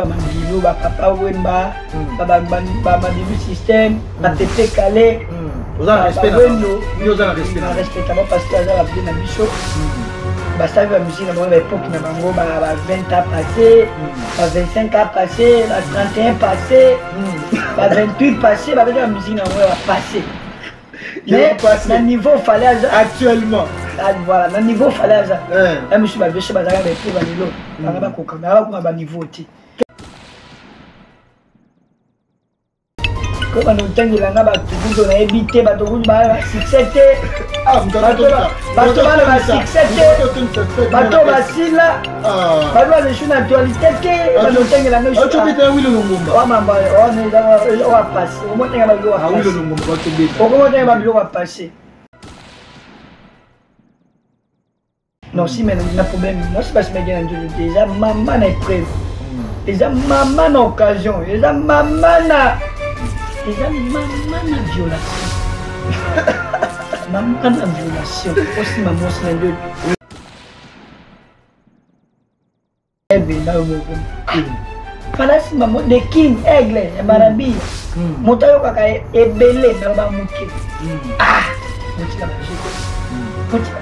Mamilo, papa Wemba, Mamilo système, ma tete calé. Vous avez respect parce que la vie n'a bichot. Basta la musique dans l'époque n'a pas 20 ans passé, 25 ans passé, 31 passé, 28 passé, la musique n'a pas passé. Mais le niveau fallait actuellement. Voilà, le niveau fallait ça. Là monsieur va bêcher bazar avec pour Vanilo. On va pas qu'on a niveau aussi. Comme on entend que l'anga va tout donner éviter va tout va succéder. Ah, vous avez bateau va succéder. Bateau va sila. Bateau va sur l'actualité que on entend que l'anga tu peux te oui le ngomba. Oh maman, on va passer. On va tenir va passer. Ah oui le ngomba va te bien. On va tenir va passer. Non, si mais il y a un problème. Moi, c'est parce que je déjà maman est prêt. Déjà maman en occasion. Déjà maman na violation. Maman na violation. Aussi maman c'est un deux. Eh bien, là où fala si maman de king aigle et marabi. Motayo kaka ebele na ba muke. Ah, motika ba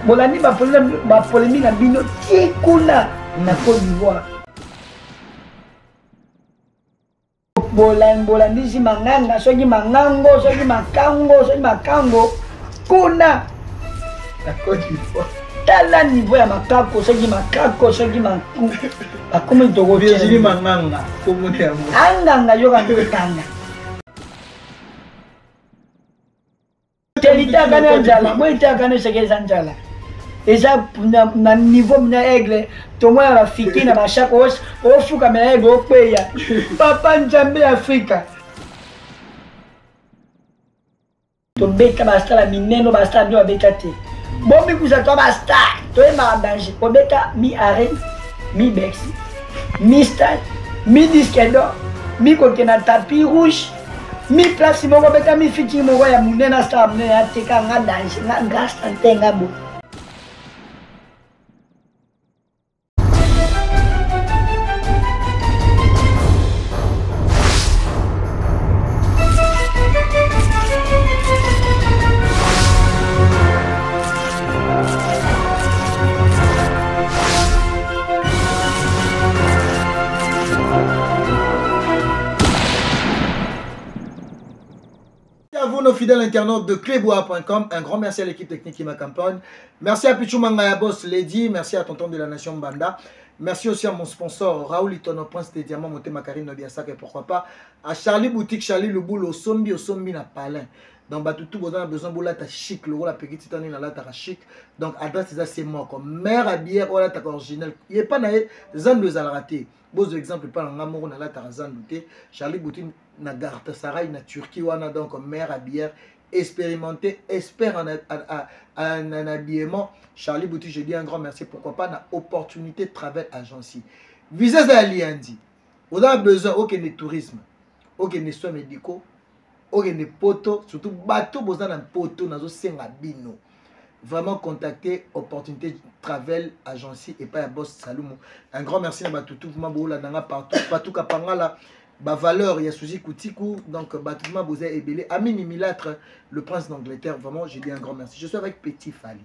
bolani ba polémique na bino tikuna na Côte d'Ivoire. Bolandi manganga soki mangango soki makango kuna na Côte d'Ivoire. Tala niveau ya makako soki maku akome toko Virginie manganga komone ya mo anganga yoka ndokanga telita kana njala mo ita kana sekeza njala eza na niveau na aigle to moi la fiki na mashako ofuka me aigle opeya papa njambe Afrika to beta basta la mineno basta ndio beta te bombi kuza to basta to e ma danger ko beta mi arène mi bexi mi stade mi disque d'or mi kokena tapis rouge mi place moko beta mi fiki moko ya munena star munena teka nga danger nga gasta ntenga bo. À vous nos fidèles internautes de clébois.com, un grand merci à l'équipe technique qui m'accompagne. Merci à Pichou Mangaya Boss Lady, merci à Tonton de la Nation Banda. Merci aussi à mon sponsor Raoul Itono Prince des Diamants, Monté Makarine Nobiasak et pourquoi pas à Charlie Boutique, Charlie Le Boule, au Sombi na Palin. Donc tout vous avez besoin de la chic, le rôle la petite titane la ta chic. Donc adresse c'est moi comme mère à bière ou la ta original. Il est pas naé zan de zalraté. Beaux exemples pas en amour na la ta zan douté. Charlie Boutique na Galatasaray na Turquie wana donc mère à bière expérimenté, expert en habillement. Charlie Boutique, je dis un grand merci. Pourquoi pas na opportunité de travail agency. Visez à l'Iandi. Vous avez besoin aucun tourisme, aucun soins médicaux. Des poteaux, surtout bateau, vous avez un poteau, dans bino. Vraiment contacter opportunité de travel agency et pas un boss Salomo. Un grand merci à Batoutou, partout kapangala, valeur, il y a Suzy Koutikou, donc Batoutou, vous avez ébélé. Amini Milatre, le prince d'Angleterre, vraiment, j'ai dit un grand merci. Je suis avec Petit Fali.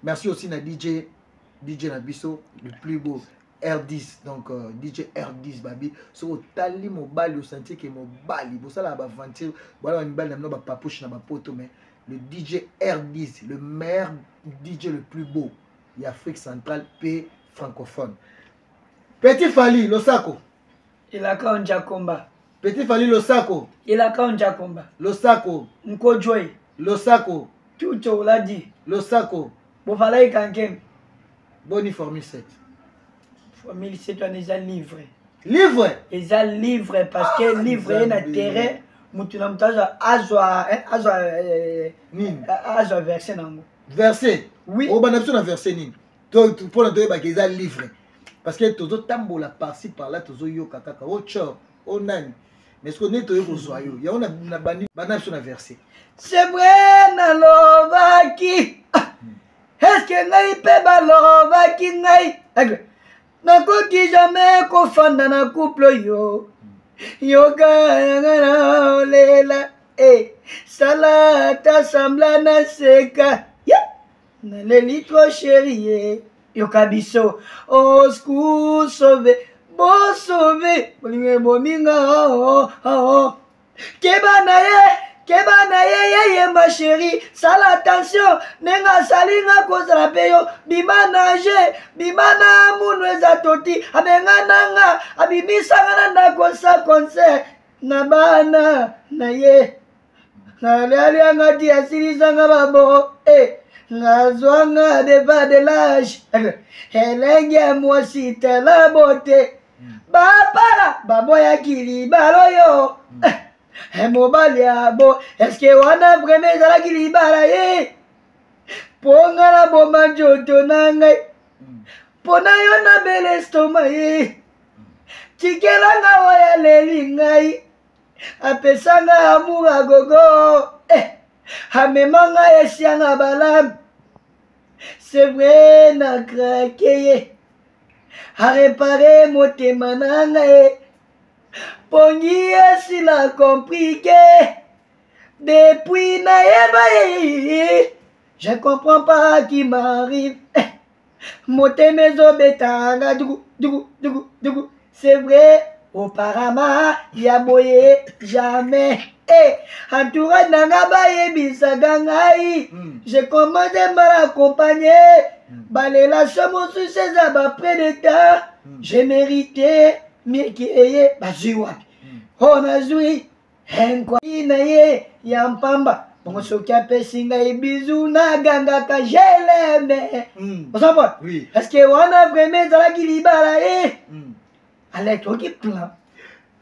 Merci aussi à DJ Nabiso, le plus beau. R10, donc DJ R10 babi so tali mobile au sentier que mobile pour ça là ba aventure voilà une balle na ba papouche na ba poto mais le DJ R10 le meilleur DJ le plus beau il Afrique centrale p francophone. Petit Fali Losako Il a quand Jakomba. Petit Fali Losako Il a quand Jakomba. Losako Nkojoy Losako tout on l'a dit Losako bon fallait kankem Boni Formule 7 Formule 7 on est livré. Livre. Ils ont livré parce que livre est un terrain. Mutuna mutaza azwa verser nango. Verser. Oui. Au banapso na verser ni. To pour le ba qu'ils ont livré. Parce que tozo tambola par-ci par-là tozo yo kaka o cho o nani. Mais ce qu'on est to yo zoyo. Ya on a bani banapso na verser. C'est vrai na lovaki. Est-ce que ngai pe ba lovaki ngai? nakoki jamais kofanda na couple yo yoka yangana olela sala ta sambla na seka naleli trop chérie yoka biso osku sauve bo sauve bolinge bominga keba na ye ma chérie sala attention nenga salinga kozala pe yo bima nage bima na munu eza toti abenga nanga abimisanga na ndako sa concert na bana na ye nalialianga ti asilisanga babo nazwanga deba de l'âge elenge ya mwasi tela bote bapala baboyaki libala oyo mobali abo eske wana vraimen ezalaki libala ye mpo nga na boma nzoto na ngai mpo na yo na bele estoma ye tikelanga oyo aleli ngai apesanga amour agogo amemanga esianga balamu c'est vrai na krake ye arepare motema na ngai pongi esila compliqué depuis nayeba ye je comprends pas qui m'arrive motema ezobetanga dugu c'est vrai auparavant ya boye jamais entourage nanga bayebisaka ngai je commence mal accompagner balelation mosusu eza baprès de temps je mérité mieki eye bazwi wapi o nazwi enkwai na ye ya mpamba bongo soki apesi ngai bizu nagangaka jeleme osapona parceke wana vraimen ezalaki libala ye aletoki plan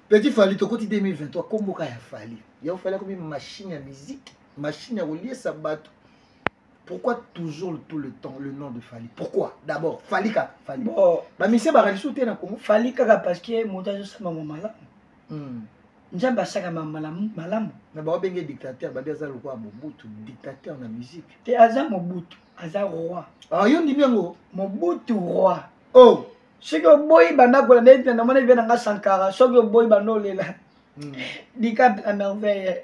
Petit Fally tokoti 2023 komboka ya Fally ya ofali comme machine à musique machine à relier sa bateau. Pourquoi toujours tout le temps le nom de Fally? Pourquoi? D'abord, Fally ka Fally. Bon, ba mise ba raliso te na Congo. Fally kaka parce que montage ça mama malamu. Njamba saka mama malamu. Na ba benge dictateur ba deza lokwa Mobutu, dictateur na musique. Te aza Mobutu, aza roi. Ah yo ndi biango Mobutu roi. Oh, soki oboyi banda kola ndenge na mona vena nga Sankara, soki oboyi banolela. Dicap à merveille.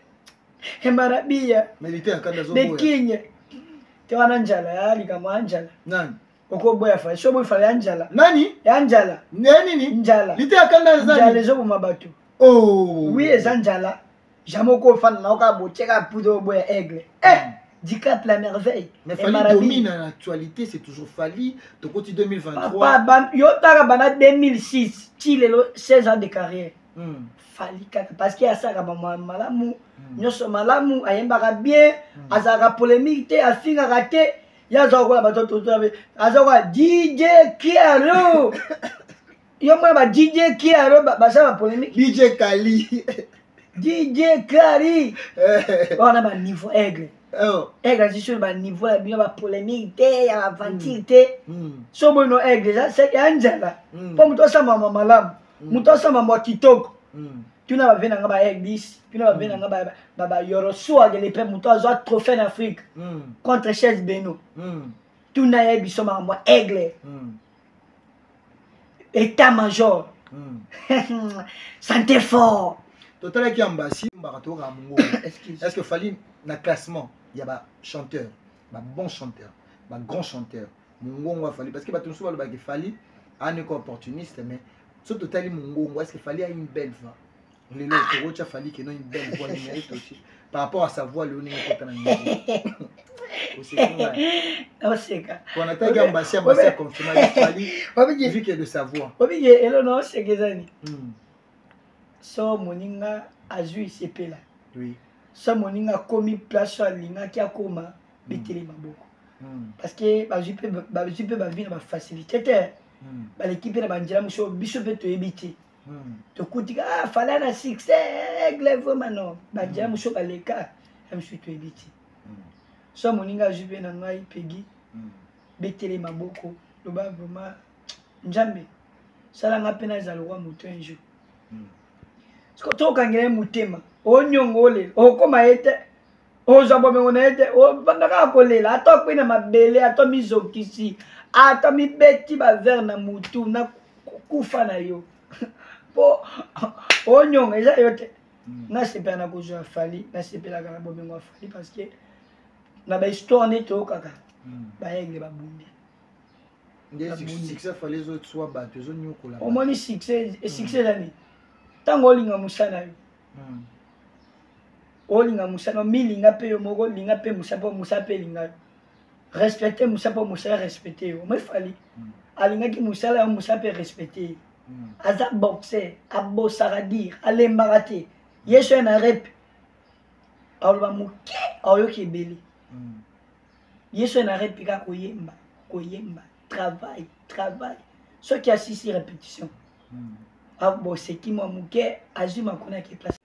Emarabia. Militaire kanda zo boya. De king. Te wana njala ya likambo anjala. Nani? Oko boya Fally, so boy Fally anjala. Nani? Ya njala. Nani? Njala. Lite akanda zani. Njala zo mabatu. Oh. Oui, ezanjala. Jamoko fan na oka bocheka pudo boya aigle. Dicap la merveille. Mais Fally domine en actualité, c'est toujours Fally. Tokoti 2023. Papa, yo taka bana 2006, Chilelo 16 ans de carrière. Fally kaka parce qu'il y a ça comme malamu. Nyoso malamu ayembaka bien, azaka polémique te afinga raté. Ya zoko la batoto to azaka DJ Kiaro. Yo moi ba DJ Kiaro ba ça polémique. DJ Kali. DJ Kali. On a ba niveau aigle. Oh. Aigle c'est sur ba niveau la bien ba polémique te ya aventure te. So bono aigle ça c'est Angela. Pour muto sa mama malamu. Muto sa mama kitoko. Tu n'as pas vu un église, tu n'as pas vu un Yorosoa de l'épée, mon toit, trophée d'Afrique contre Chaise Beno. Tu n'as pas vu un aigle. État-major. Santé fort. Total qui ambassade, est-ce que Fally na classement, il y a un chanteur, un bon chanteur, un grand chanteur. Mungo Fally parce que tout souvent le bagage Fally un opportuniste mais surtout total Mungo est-ce que Fally a une belle voix? Les autres, Fally qui a une belle voix numérique aussi. Par rapport à sa voix, le nez est pas on sait que. On a tagé ambassade, ambassade confirmé Fally. Vu qu'il y a de sa voix. Oui, et là, non, c'est que ça. So, moninga azui CP là. Oui. So, moninga commis place sur l'inga qui a comment bétélé ma beaucoup. Parce que, bah, je peux vivre ma facilité. Bah, l'équipe est là, je peux te éviter. Tu écoutes, ah, Fally na succès, aigle vraiment non. Bah, déjà, je suis pas les cas, je me suis tout évité. So, moninga jupe na ngai pegi, bétélé ma beaucoup. Le bas vraiment, njambe. Ça l'a rappelé dans le roi mouton un jour. Parce que tu as gagné mutema, o nyongole, o koma ete, o zabome onete, o bandaka kolela, ato kwina mabele, ato mizokisi, ato mi beti ba ver na mutu na kufa na yo po onyonga eza yo te nasepela na kozwa fali nasepelaka na bomengo ya fali parce que na bahistoire nde toyokaka bayegle babumbi omoni succès ezani ntango olinga mosala yo olinga mosala milinga mpe yo moko linga mpe mosa mpo mosa mpe elinga yo respecte mosa mpo mosala respecte yo mo efali alingaki mosala yo mosa mpe respecte ye aza boxer abosaka dire alembaka te ye so ye na rep aloba moke aoyoki ebele ye so ye na rep kaka koyemba travail soki asisi répétition aboseki mwa moke azwi makona yake place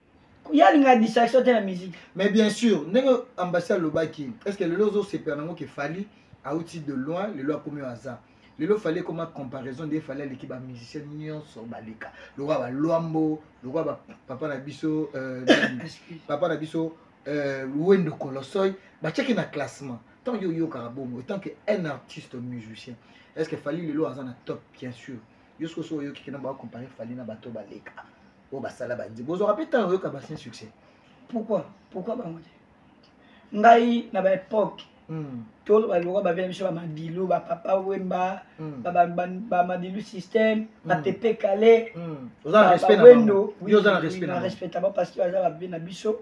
yalinga distraction te na musique. Mais bien sûr ndenge ambassade lobaki est-ce que lelo ozosepela nango ke fali auti de loin lelo akomi au hasard lelo fallait comme comparaison de fallait l'équipe ba musicien nyonso baleka lokwa ba lwambo lokwa ba papa na biso papa na biso wendo kolosoy ba check na classement tant yo karabongo tant que un artiste musicien est-ce que fallait lelo azana top bien sûr yosko so yo kikena ba comparer fallait na bato baleka o basala bandi bozo rapeta yo ka basien succès pourquoi bango ngai na ba époque tolo baloko bavela biso bamadilu bapapa wemba bamadilu système bapepe kale bawendo na respecta bango parce que baza babe na biso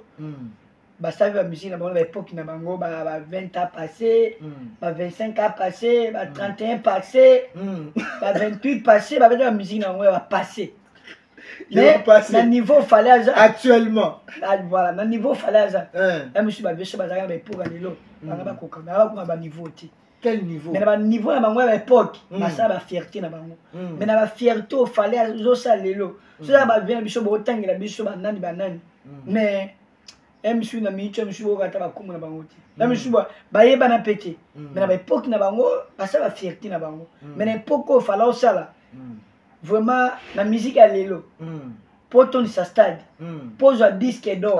basali bamusike na bango na baépoque na bango ba 20 ans passé ba 25 ans passé ba 31 passé ba 28 passé babeta bamusike na bango ya bapassé mais na niveau fallait actuellement voilà na niveau fallait ya monsieur babeso bazalaka baepoka lelo banga bakoka bakoka ba niveau te quel niveau mais na ba niveau na bango ya époque basala ba fierté na bango mais na ba fierté au fallait zosala lelo soza bavena biso botangela biso banani mais monsieur na micho monsieur bokata bakumu na bango te na monsieur bayeba na pete mais na ba époque na bango basala ba fierté na bango mais na époque au fallait osala vraiment la musique à l'élo pour ton sa stade pose un disque d'or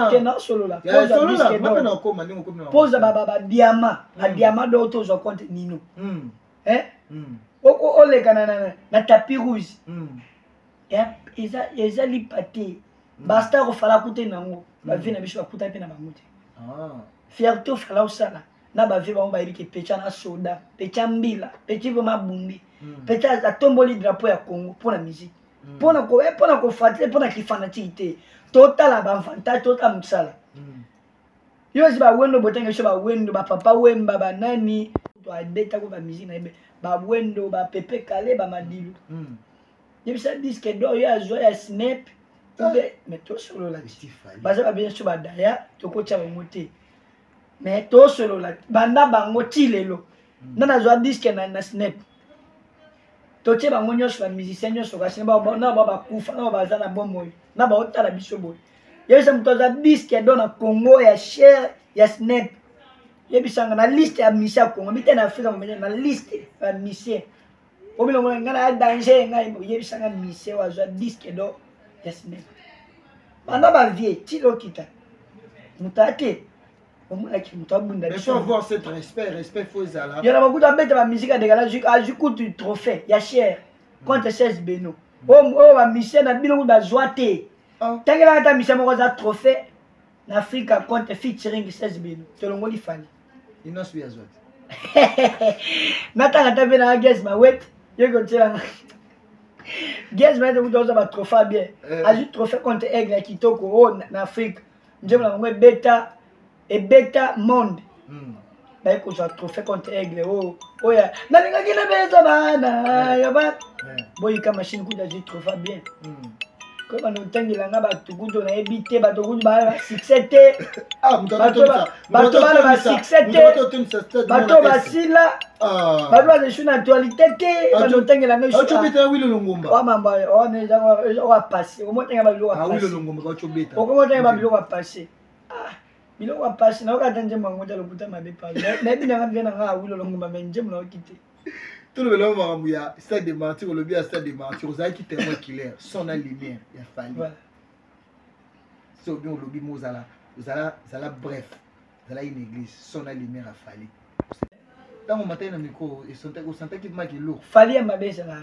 que non solo là pose un disque d'or pose baba diamant a diamant d'autres au compte nino hein o le kanana na tapis rouge eza lipate basta ko fala kuté nango ba vie na biso ba kuta pe na bango te fierté fala osala na ba vie ba ba irike pecha na soda pecha mbila pechi vraiment bundi peut-être atomboli drapeau ya Congo pour la musique pour na ko fatile pour na ki fanatique total la banfanta total musala yo si ba wendo botenga so ba wendo ba papa wemba ba nani to abeta ko ba musique na ba wendo ba pepe kale ba madilu yebisa disque do ya zo ya snap mais to solo la baza ba bien so ba daya to ko cha ba moté mais to solo la banda bango tilelo nana zo disque na snap totie bango nyonso bamusicien nyonso kasi na bakufa na baza na bomoi na baotala biso boye yebisa moto aza disque do na Congo ya cher ya snap yebisanga na liste ya musicien ya Congo mite na Afrika momene na liste ya musicien obilongo nga na danger ngai yebisanga musicien wazwa disque do ya snap banda bavie tilo kita moto ate mais faut avoir cet respect faut ezala il y a beaucoup d'abeta ba musique de gala ajikutu trophée ya cher contre 16 beno o ba mission na bino ba joate tangela ta mission moko za trophée na Afrika contre featuring 16 beno tolongoli fani inos bi azote natanga ta bena guess ma wet yego tela guess ma de udoza ba trophée bien aju trophée contre aigle kitoko na Afrika njema na ngwe beta et beta monde ba ko za trophée contre aigle oya nalinga kina beta bana ya ba boy ka machine kuda ji trophée bien ko ba no tangela nga ba tukudo na ebite ba tukudo ba succès te bato ba succès te bato ba sila bato ba shuna actualité te ba no tangela nga ocho beta wilo longomba wa mamba on za wa passer o motenga ba bilo wa passer wilo longomba ocho beta o ko motenga ba bilo wa passer bilo wa passer na okatanje mangoja lokuta mabe pa na bina nga bien nga wilo longomba menje mna okite tout le monde m'a dit stade de mentir le bien stade de mentir vous avez quitté moi killer son la lumière il a fallu so bien le lobby mozala zala bref zala une église son la lumière a fallu dans mon matin na micro et sentait qu'il m'a lourd fallait ma baisse là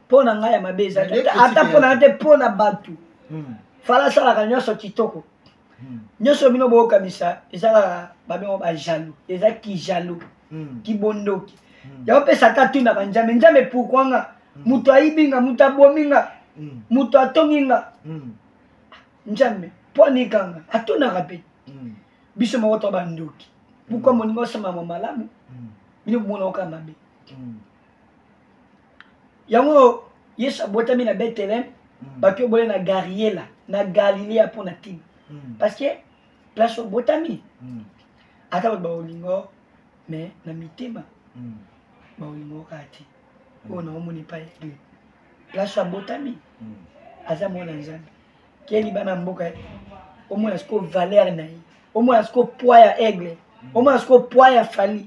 pona ngai ya mabe eza ata pona te pona batu fala sala ka nyonso kitoko nyonso bino bokamisa ezala babengo ba jaloux eza ki jaloux ki bondoki ya pesa ka tuna ka njame njame pourquoi nga muto aibinga muto abominga muto atonginga njame poni kanga atuna rape biso moko to bandoki pourquoi moningo sama malamu bino mona okamba be yango Yesu abotami na Bethlehem bato bole na Gariela na Galilée pour na tim parce que place botami ata ba olingo mais na mitema ba olingo kati ona omoni pa ye place botami aza mona nzambe keli bana mboka omona sko valeur na ye omona sko poids ya aigle omona sko poids ya fali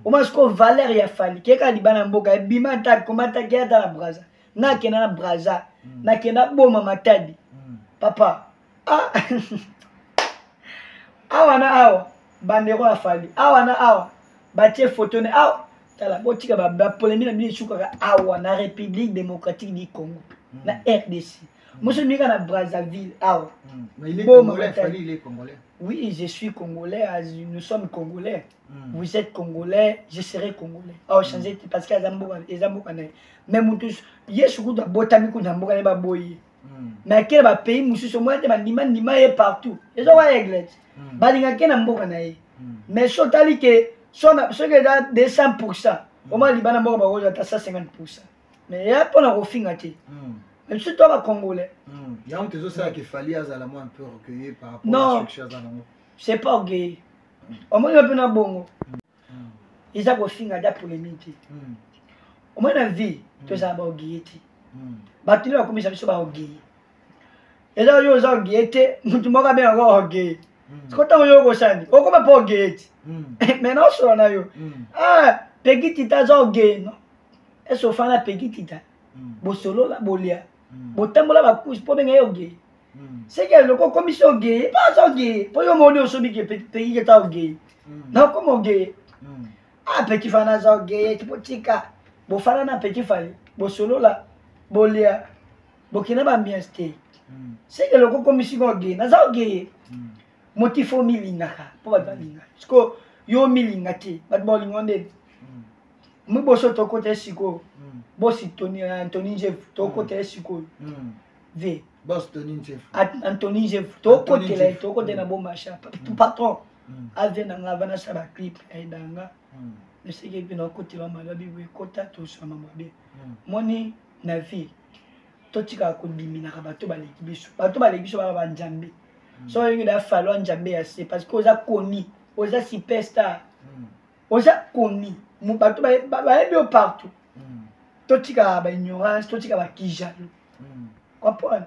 omona sko valeur ya fali keka libana mboka bima ta komata keta na braza na kena na braza na kena boma matadi papa awa na awa bandeko ya fali awa na awa batie photo ne awa tala botika ba polémique na bini shuka awa na République démocratique du Congo na RDC monsieur mika na Brazzaville awa mais il est congolais, Fali il est congolais. Oui, je suis congolais, nous sommes congolais. Vous êtes congolais, je serai congolais. Ah, changer parce qu'il y a des amours. Même tous, il y a beaucoup de botami qu'on a beaucoup de boy. Mais quel pays, monsieur, sur moi, nima est partout. Ils ont une église. Balinga ken amboka na ye. Mais so tali que so que da 200%. Au moins libana mboka ba roja ta 150%. Mais ya pona rofinga te. Même si toi, Congolais. Il y a un peu ça qui fallait un peu recueilli par rapport non, à ce que c'est pas orgueil. Au moins, il y a un bon. Ils ont fait un polémique. Au moins, la vie, tu as un orgueil. Tu as commis ça, orgueil. Et là, il y a un orgueil. Tu m'as bien un orgueil. C'est quand on y a un orgueil. On ne pas orgueil. Maintenant, on a eu. Ah, Peggy Tita a orgueil. Est-ce qu'on fait la Peggy Tita? Bosolo la bolia. Botambola ba couche pour bien orgueil. C'est que le commission orgueil, pas orgueil. Pour yo moni osobi que pays est orgueil. Non comme orgueil. Ah petit fana orgueil, tu potika. Bo fana na petit fali. Bosolo la bolia. Bokina ba bien sté. C'est que le commission orgueil, na orgueil. Motifo milingaka, pour ba balinga. Parce que yo milingati, ba bolingonde. Moi bosso to côté siko. Boss Anthony Jeff, to côté siko. V. Boss Tony Jeff. Anthony Jeff, to côté là, to côté na bon machin. Tout patron. Avec na ngavana sa ba clip aidanga. Mais c'est que na côté là malabi we kota to sama mabe. Moni na vie. To tika ko bimina ka bato ba leki biso. Bato ba leki biso ba njambe. So il a fallu njambe assez parce que oza koni, oza superstar. Oza koni. Mon bateau va partout. Tout ce qui a ignorance, tout ce qui a jaloux. Comprends?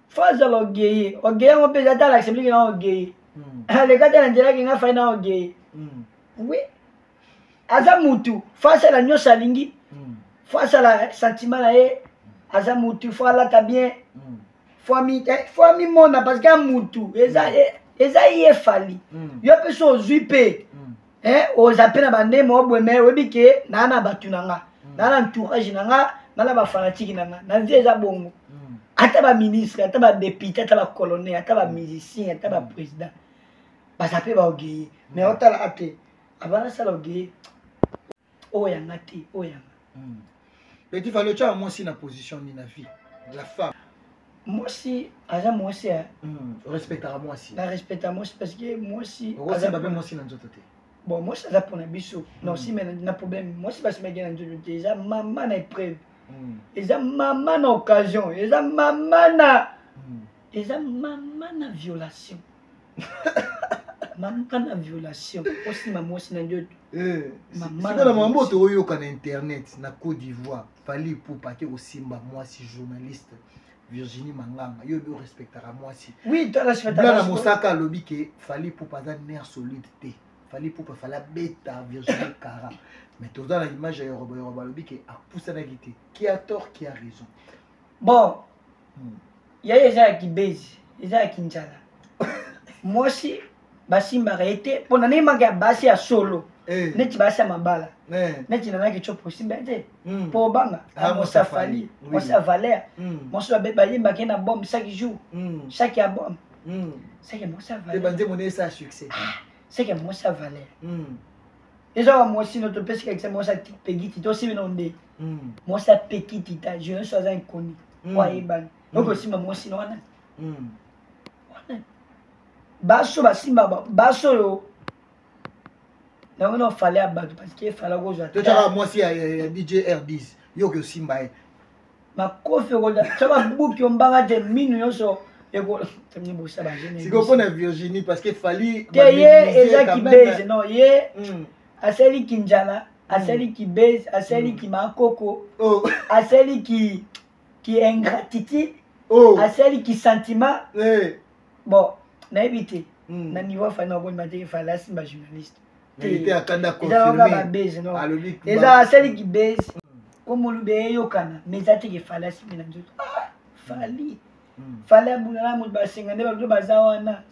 Phase de l'orgueil. Orgueil, on peut être à l'accepter qu'il y a un orgueil. Les gars de l'Angela qui a fait un orgueil. Oui. Azamutu, face à la nyo salingi, face à la sentiment, Azamutu, faut la bien. Faut mi mona parce qu'il y a mutu. Eza y est fallu. Il y a personne aux UP. Aux appels à bande, moi, mais oui, que nana batunanga, nana entourage nanga, nana ba fanatique nanga, nana déjà bon. Ataba ministre, ataba député, ataba colonel, ataba musicien, ataba président. Bah ça peut pas orgueil. Mais autant la athée. Avant ça l'orgueil. Oh yanga ti, oh yanga. Petit fallait tu as moi aussi la position ni la vie, la femme. Moi aussi, aza moi aussi. Respectera moi aussi. La respecte à moi parce que moi aussi. Aza ba moi aussi dans notre côté. Bon, moi, ça pour un biseau. Non, si, mais il y a un problème. Moi, si je suis dans le déjà, maman n'a épreuve. Déjà, maman n'a occasion. Déjà, maman n'a violation. Maman n'a violation. Aussi, maman, aussi, dans le maman. C'est dans mon tu as eu Internet, na Côte d'Ivoire. Fallait pour partir au Simba, moi, si journaliste. Virginie Manganga, yo respectera moi si. Oui, tu as respecté. Là, dans Mosaka, lobby que fallait pour pas un nerf solide. Fallait pour pas faire bêta Virginie Kara. Mais tout dans l'image de Yoruba lobby qui a poussé la guité. Qui a tort, qui a raison. Bon, il y a des gens qui baisent, des gens qui n'ont. Moi aussi, basimba été pour na nemaka basi ya solo neti basi ya mabala neti na naki chopo simba te pour banga Moussa Fali Moussa Valère Moussa bayimba ke na bombe chaque jour chaque ya bombe c'est que Moussa Valère te bande ça succès c'est que Moussa Valère eza moi aussi notre pèse que Moussa Pegiti to si non Moussa Pegiti ta je ne suis pas inconnu wa ibani donc aussi moi aussi non baso basimba baso yo na on fallait abattre parce qu'il fallait que je toi moi si DJ R10 yo que simba ma kofi roda ça buki ombanga de minu yo so ego tamni bossa ba jeune si ko na Virginie parce que fali ye eza ki base non ye aseli kinjala aseli ki base aseli ki makoko aseli ki ingratitude aseli ki sentiment bon na éviter na niveau fa na bon matin fa la simba journaliste était akanda confirmer eza aseli ki base comme lu be yokana mais ati ki fa la simba na nzoto fali fali abuna mo ba singa ne ba do bazawana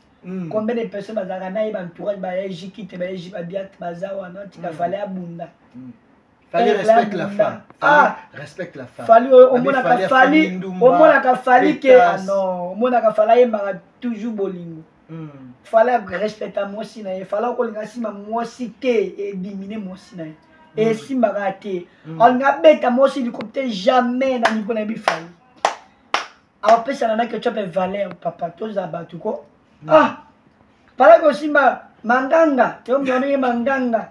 combien de personnes bazaka na ba entourage ba Egypte te ba Egypte ba biat bazawana tika fali abunda fali respecte la femme respecte la femme fali omona ka fali ke non omona ka fali yemba toujours bolingo fali respecta mosi na ye fali ko linga sima mosi te e bimine mosi na ye et simba ka te on nga beta mosi likopte jamais na niveau na bi fali alors pesa na que tu peux valeur papa toza batu ko pala ko simba manganga yo mjoni manganga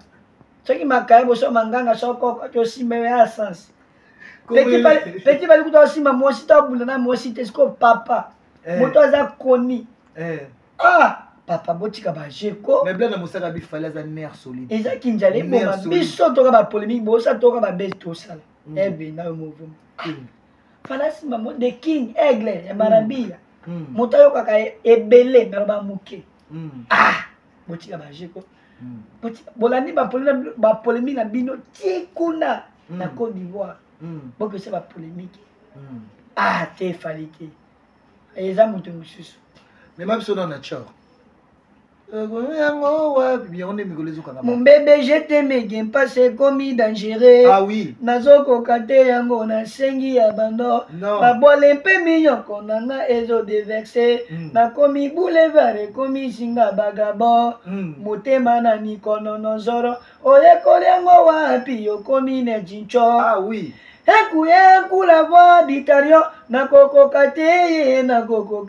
soki makaye boso manganga soko to simba ya sens petit bali kuto simba mosi ta bula na mosi te sko papa moto za koni papa botika ba jeko mais bla na mosaka bi fallait za nerf solide eza kinjale bomba biso to ka ba polémique bosa to ka ba best to sala ebe na mouvement fala simba mo de king aigle ya marabia moto yo kaka ebele na ba muke botika ba jeko bolandi ba polémique na bino tikuna na Côte d'Ivoire boko se ba polémique te fali te eza moto mususu mais même sur dans nature mon bébé je t'aime game pas c'est commis dangereux oui nazoko kate yango na sengi ya bando ba bole mpe minyoko nanga ezo déverser na komi boulevard komi singa bagabo motema na nikono nozoro oyekoli yango wapi yokomi ne jincho oui Eku la voix d'Itario na koko kate na koko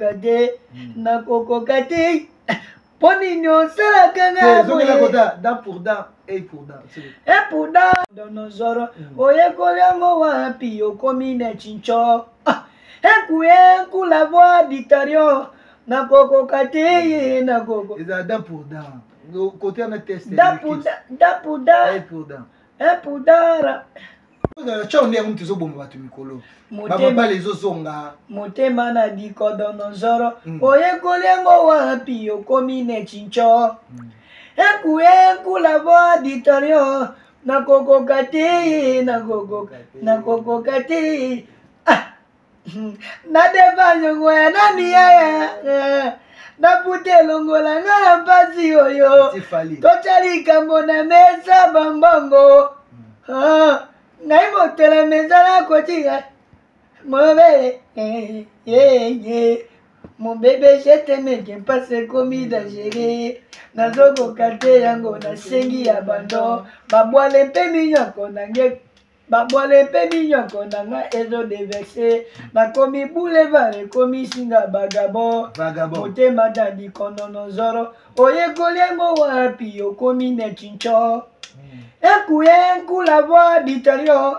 kate poni nyo sala kanga dent pour dent et pour dans nos oro oye kolango wapi yokomi ne chincho eku la voix d'Itario na koko kate na koko dent pour dent côté on a testé dent pour dent chonde yango tizo bomba batu mikolo baba les ozonga motema na dikodo nozoro oye kolengo wapi yokomi ne chincho eku la voix d'Itario na koko kate na deva nyongo ya nani ya na putelongo la nga mpasi oyo totali kambo na mesa bambongo ngai motela mezala kotika mauvais mon bébé je t'aime que passe commis dangereux nazoko kate yango na sengi ya bando babwale mpe minyoko nanga ezo déverser nakomi boulevard komi singa bagabo motema dadi konono zoro oyekoli yango wapi yokomi ne chincho eku la voix d'Itario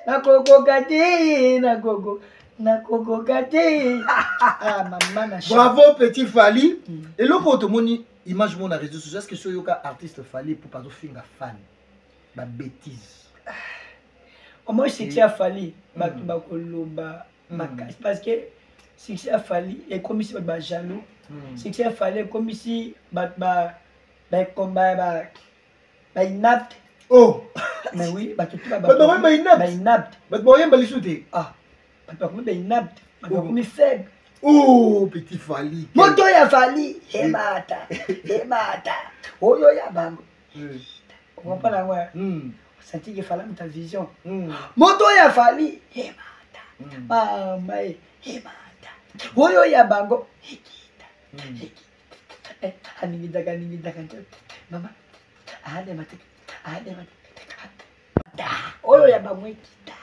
na koko kate maman bravo petit Fali et le quand moni image mon réseaux sociaux est-ce que so yoka artiste Fali pour pas finga fan ba bêtise au moins c'est qui a Fali batu bakoloba makasi parce que c'est qui a Fali et comme si ba jaloux c'est qui a Fali comme si ba combat ba inapte mais oui batu ba inapte ba inapte faible Oh, petit Fali. Moto ya Fali. Emata. Oyo ya bango. On comprend la moi. Senti que Fali ta vision. Moto ya Fali. Emata. Mama emata. Oyo ya bango. Aningidaka. Mama. Ade mate. Oyo ya bango ekita.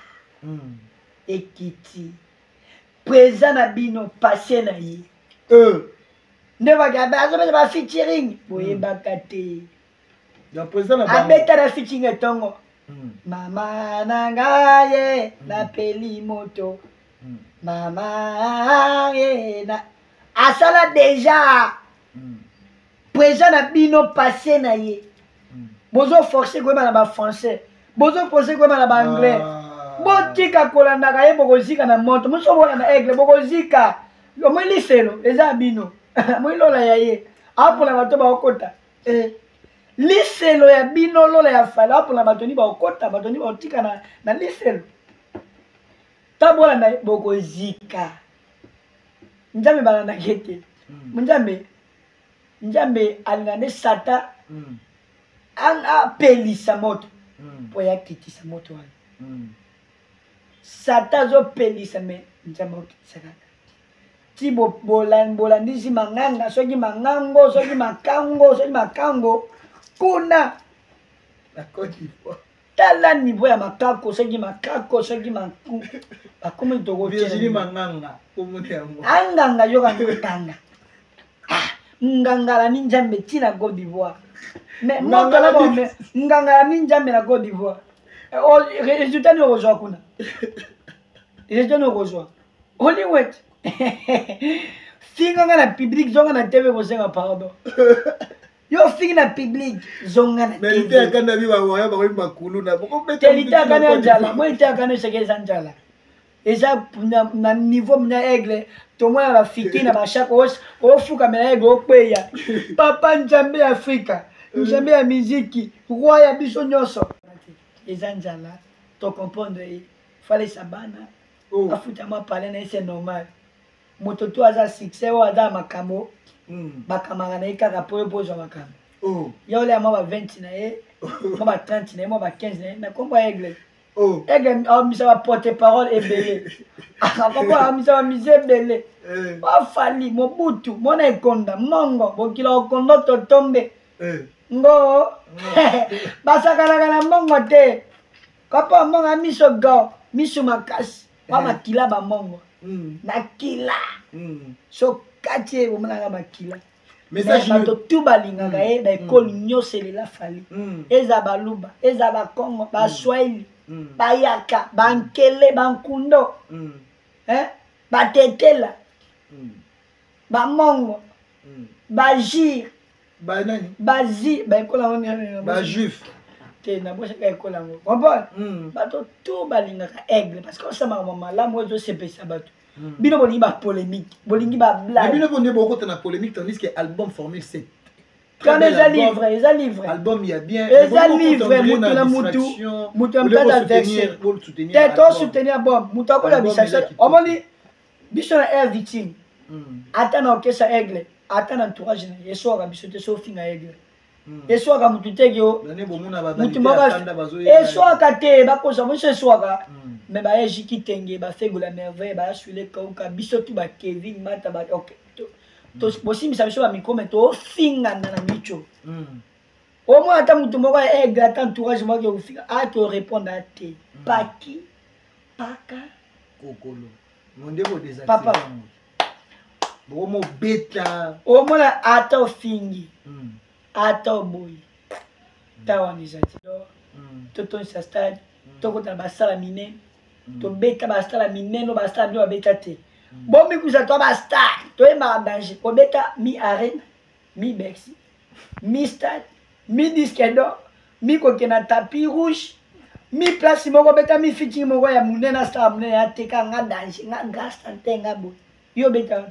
Ekiti. Présent na bino passé na ye. Ne bagaba azo ba featuring. Boye bakate. Ya présent na bango. Abeta na featuring etongo. Mama nanga ye na peli moto. Mama ye na asala déjà. Présent na bino passé na ye. Bozo forcer ko na ba français. Bozo forcer ko na ba anglais. Botika kolandaka ye bokozika na moto moso bona na aigle bokozika yo mwili felo eza bino mwilola ya ye apola bato ba okota liselo ya bino lola ya fala apola bato ni ba okota bato ni ba otika na liselo tabola na bokozika njambe bana na kete njambe alingane sata anga pelisa moto po ya kitisa moto wana Sata zo pelisa me njama okisaka. Ti bolandisi manganga soki mangango soki makango kuna la Côte d'Ivoire. Tala niveau ya makako soki manku bakome togo Virginie manganga komone yango. Anganga yoka nganga. Nganga la ninjambe tina Côte d'Ivoire. Mais nganga la ninjambe na Côte d'Ivoire. Résultat ne rejoint kuna. Résultat ne rejoint. Hollywood. Finga na public zonga na TV kosenga pardon. Yo finga na public zonga na TV. Mais ite akana bi ba waya ba ko makulu na boko beta. Telite akana njala, moi ite akana sekeza njala. Eza na niveau na aigle, to moi la fiki na ba chaque os, ofuka na aigle okweya. Papa Njambe Afrika, Njambe ya muziki, roi ya biso nyoso. Eza njala, to comprendre fallait sabana. Afuta ma parler na c'est normal. Moto to aza succès o aza makamo. Bakamanga na ikaka po bozo makamo. Ya ole ma ba 20 na ye, ma ba 30 na ye, ma ba 15 na ye, na komba aigle. Aigle a mis sa porte parole et belé. Akaba a mis sa mise belé. Ba fali Mobutu, mona ekonda, mongo, bokila okondo to tombe. Ngo basakana na mongo te. Kapa monga miso go, miso makasi. Mama kila ba mongo. Na kila. So katie omana ba kila. Message to tuba linga e ba école nyosele la fali. Eza baluba, eza ba Congo, ba Swahili, ba Yaka, ba Nkele, ba Nkundo. Ba Tetela. Ba mongo. Ba Jir. Ba nani? Ba Zi, ba école on ba juif. Na bosse ka école ngo. Comprends? Bato tout balingaka aigle parce que ça m'a malamu ozo sepesa bato. Bino bolingi ba polémique, bolingi ba blague. Bino bonne beaucoup na polémique tandis que album Formule 7. Quand les livres, album il y a bien. Les livres mutu na mutu, mutu amtada verser. T'es toi soutenir bon, mutu ko la bisasa. Omoni biso na air victime. Atana okesa aigle, atana entourage na yeso ka biso te so finga aigle. Eswaka mututeke yo mutu moka eswaka te bakosa moso eswaka mais ba ejiki tenge ba fegola merveille ba suile kauka biso tu ba Kevin Mata ba OK to bosimisa biso ba mikome to finga na micho au moins ata mutu moka grata entourage moka yo fika a te répondre à te paki paka kokolo monde bo désactiver papa bomo beta au moins ata fingi Ata boy. Tawanizati. Toto sa stade. Toko ta basala mine. To beta basala mine no basala no beta te. Bon mi kusa to basta. To e ma danger. Ko beta mi arena, mi Bexi, mi stade, mi disque d'or, mi ko kena tapis rouge. Mi place moko beta mi fitting moko ya munena star munena ya teka nga danger, nga gasta tenga boy. Yo beta.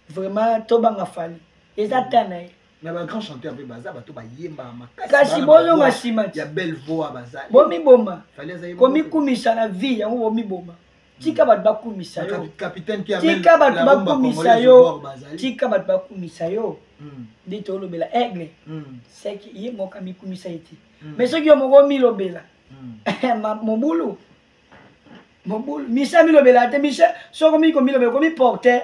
Vraiment to banga fali. Ezatana. Mais un grand chanteur avec Baza, bato ba yemba makasi. Kasi bozo masimati. Ya belle voix Baza. Bomi boma. Fallait Komi kumisa na vie yango bomi boma. tika bato bakumisa yo capitaine qui tika bato bakumisa yo tika bato bakumisa yo nde tolobela aigle seki ye moko amikumisa ye te mais soki yo moko milobela mobulu misa milobela te misa soko miko milobela komi porter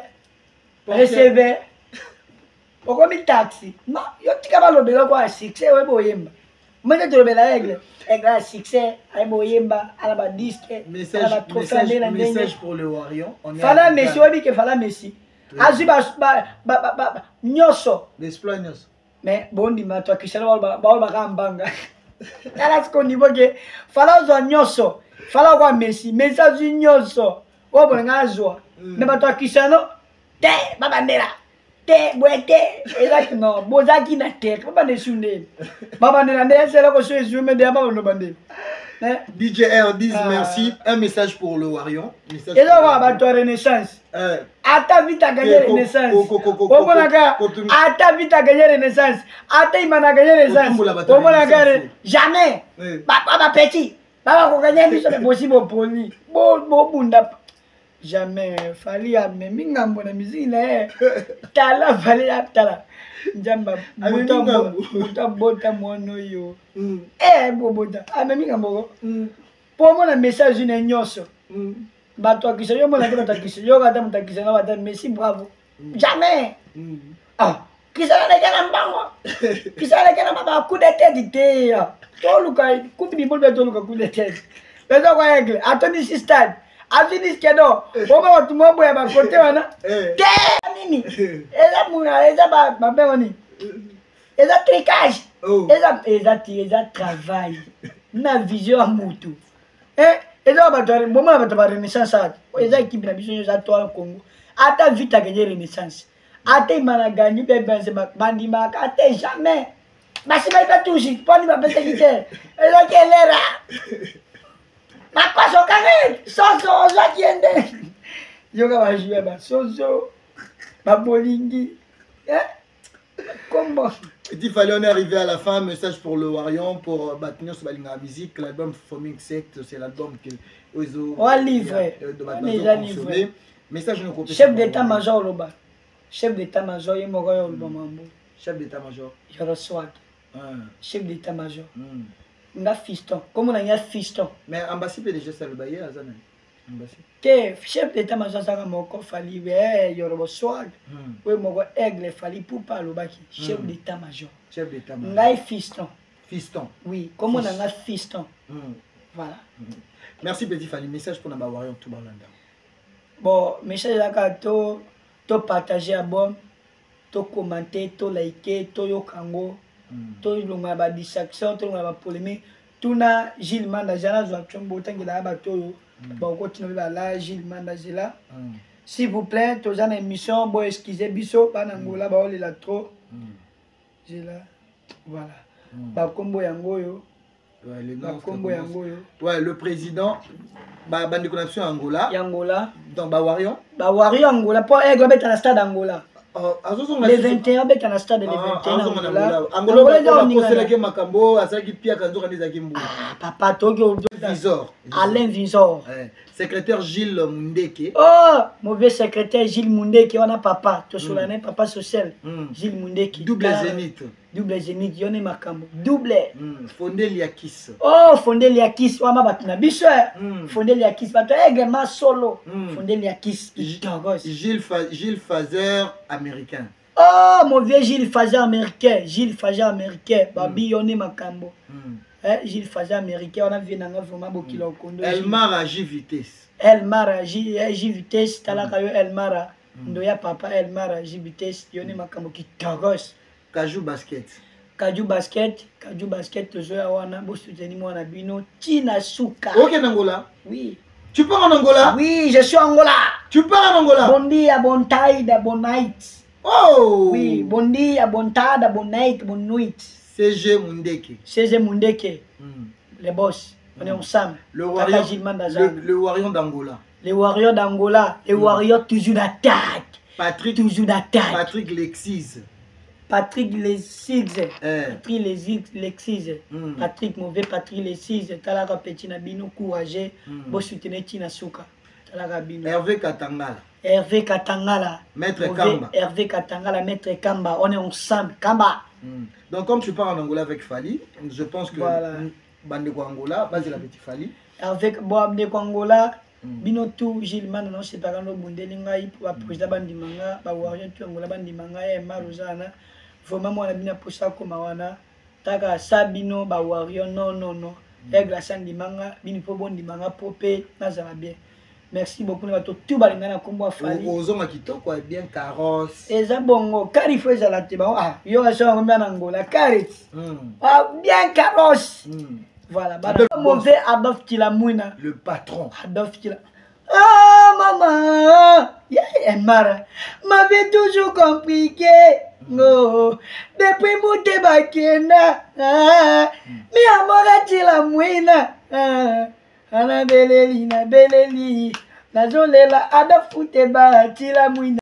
receveur okomi taxi yo tika balobela kwa succès oye boyemba mwenye tolobela aigle a succès aye boyemba ala ba disque ala ba trophée na ndenge message pour le Warion fala Messi obi ke fala Messi azwi ba nyoso l'exploit nyos mais bondi ma to Cristiano ba kambanga ala siko niveau ke fala zo nyoso fala kwa Messi azwi nyoso o bonga azwa mais ba to Cristiano te baba ndela te boete ezaki no bozaki na tête baba ne sunde baba ne ndela c'est là que je suis mais de baba no bande DJ R 10 merci un message pour le Warion et là ba to renaissance ata vite à gagner renaissance omonaka ata vite à gagner renaissance ata imana gagner renaissance omonaka jamais baba petit baba ko gagner biso de possible poni bo bunda jamais fali amemi ngambo na musique na tala fali tala njamba buta bota mono yo bobota amemi ngambo po mona message na nyoso bato akisa yo mona te batakisa yo kata mutakisa na bata Messi bravo jamais kisa na kana mbango kisa na kana baba coup de tête te toluka coupe du monde toluka coup de tête pesa kwa aigle atoni si stade Afinis kedo, oba watu mambo ya bakote wana. Te nini? Eza muna, eza ba bengoni. Eza tricage. Eza travail. Na vision à mutu. Eza ba moment ba ta renaissance ata. Eza équipe na biso eza toile Congo. Ata vite à gagner renaissance. Ata imana gagner benze bandi maka ata jamais. Basi ba touche, poni ba petite. Eza kelera. Makoso kare, soso ozakiende. Yoga va jouer ba soso, ba bolingi. Comment? Il fallait on est arrivé à la fin, message pour le Warion, pour Batinho sur la musique, l'album Forming Sect, c'est l'album que Ozo a livré. Message nous chef d'état-major Loba. Chef d'état-major Yemoro Loba Mambo. Chef d'état-major. Yoroswag. Chef d'état-major. Nga fiston, comme on a un fiston. Mais ambassade peut déjà ça le bailler à Zana. Ambassade. Te chef d'état-major ça moko fali Yoruba swag. Oui moko aigle fali pour parler baki. Chef d'état-major. Chef d'état-major. Nga fiston. Fiston. Oui, comme on a un fiston. Voilà. Merci petit Fali, message pour Namba Warion tout Balanda. Bon, message là to partager à bon, to commenter, to liker, to yokango. To longa ba distraction to longa ba polémique tuna Gilles Mandazela zo chombo tangela ba to ba continuer ba la Gilles Mandazela s'il vous plaît to za na émission bo excuser biso ba na ngola ba olela trop jela voilà ba kombo yango yo ouais le président ba bande connexion Angola donc ba Warion Angola pour aigle beta na stade Angola. Les 21 avec un stade de 21 papa Togo Alain Visor secrétaire Gilles Mundeke. Oh mauvais secrétaire Gilles Mundeke on a papa to solane papa social Gilles Mundeke double zénith yone makambo double Fondé Liakis. Oh Fondé Liakis wama batina biso Fondé Liakis bato également solo Fondé Liakis Gilles Fazer américain. Oh mon vieux Gilles Fazer américain babi yone makambo Gilles Fazer américain on a vu nanga vraiment bokilo kondo Elmar agi vitesse talaka yo Elmara ndoya papa Elmar agi vitesse yone makambo kitagos Kaju basket toujours wana bo soutenir moi na bino tina suka. OK Angola? Oui. Tu pars en Angola? Oui, je suis en Angola. Tu pars en Angola? Bon dia, bon taille, bon night. Oh. Oui, bon dia, bon taille, bon night, bon nuit. CG Mundeke. Les boss, on est ensemble. Le Warion d'Angola. Les Warriors d'Angola, les Warriors toujours d'attaque. Patrick Lexis. Patrick mauvais Patrick Lexis talaka petit na bino courageux bo soutenir tina suka Hervé Katangala. Hervé Katangala. Maître Kamba. Hervé Katangala, Maître Kamba. On est ensemble. Kamba. Donc, comme tu pars en Angola avec Fali, je pense que voilà. Bandeko Angola, base la petite Fali. Avec Bandeko Angola, Binotou, Gilman, non, c'est pas un bondelinga, pour président Bandimanga, Bawarien, tu Angola Bandimanga, et Marozana. Vraiment, moi, la bina pour ça, comme Awana. Taka Sabino, Bawarien, non. Aigle Sandimanga, Binipo Bondimanga, Popé, Nazara bien. Merci beaucoup. Tout le monde a combat Fali. Aux hommes qui t'ont quoi bien carrosse. Et ça bon, car il faut ça la tête. Ah, il y a ça en Angola, carré. Ah, bien carrosse. Voilà. Mauvais Adolphe Tilamouina. Le patron. Adolphe Tilamouina. Ah, maman. Elle m'avait toujours compliqué. No. Depuis mon débarquena. Mais à moi, Tilamouina. Ana beleli.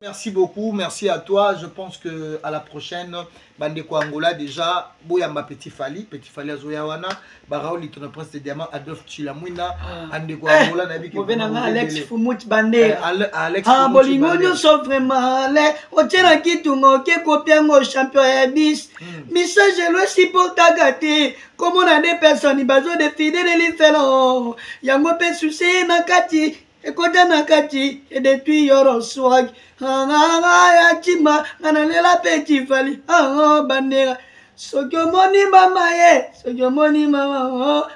Merci beaucoup, merci à toi. Je pense que à la prochaine, Bandeko Angola déjà, Boyamba Petit Fali Azoyawana, Baraoli ton prince de diamant, Adolphe Chilamouina, Bandeko Angola, Nabi Alex Fumut Bandé, Alex Bolingo, nous sommes vraiment là. On tient à qui tout le monde qui copie mon champion Ebis. Message le si pour t'agater. Comme on a des personnes, ils besoin de fidèles et les fellows. Yango pe souci nakati. Et quand nakati, et depuis yoro swag. Ya chima, la petit Fali. Bandera. Sokyo moni mama ye. Sokyo moni mama.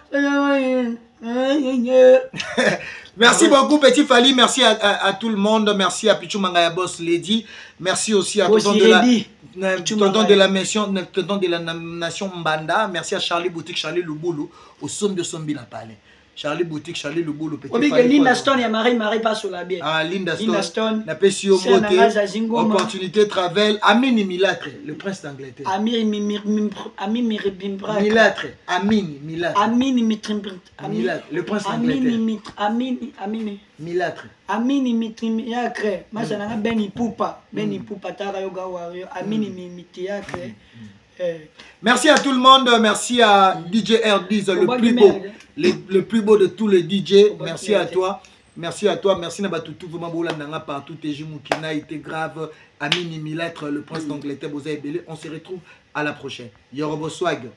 Merci beaucoup Petit Fali, merci à tout le monde, merci à Pichou Mangaya Boss Lady, merci aussi à tonton de la nation Mbanda, merci à Charlie Boutique, Charlie Luboulou, au Sombi la Palais. Charlie Boutique, Charlie Luboulou, Petit Fali. Linda Stone, et Marie pas sur la bière. Ah, Linda Stone, la PCO Moté, opportunité travel, Amini Milatre, le prince d'Angleterre. Amini Milatre, le prince d'Angleterre. Amini Milatre. Amini Mitriakre, Mazana Beni Poupa, Tara Yoga Warrior, Amini Mitiakre. Merci à tout le monde, merci à DJ R10, le plus beau de tous les DJ. Merci à toi. Merci à Nabatutu, vraiment Boula partout, Tejimukina, était grave, Amini Milatre, le prince d'Angleterre, on se retrouve à la prochaine. Yorobo Swag.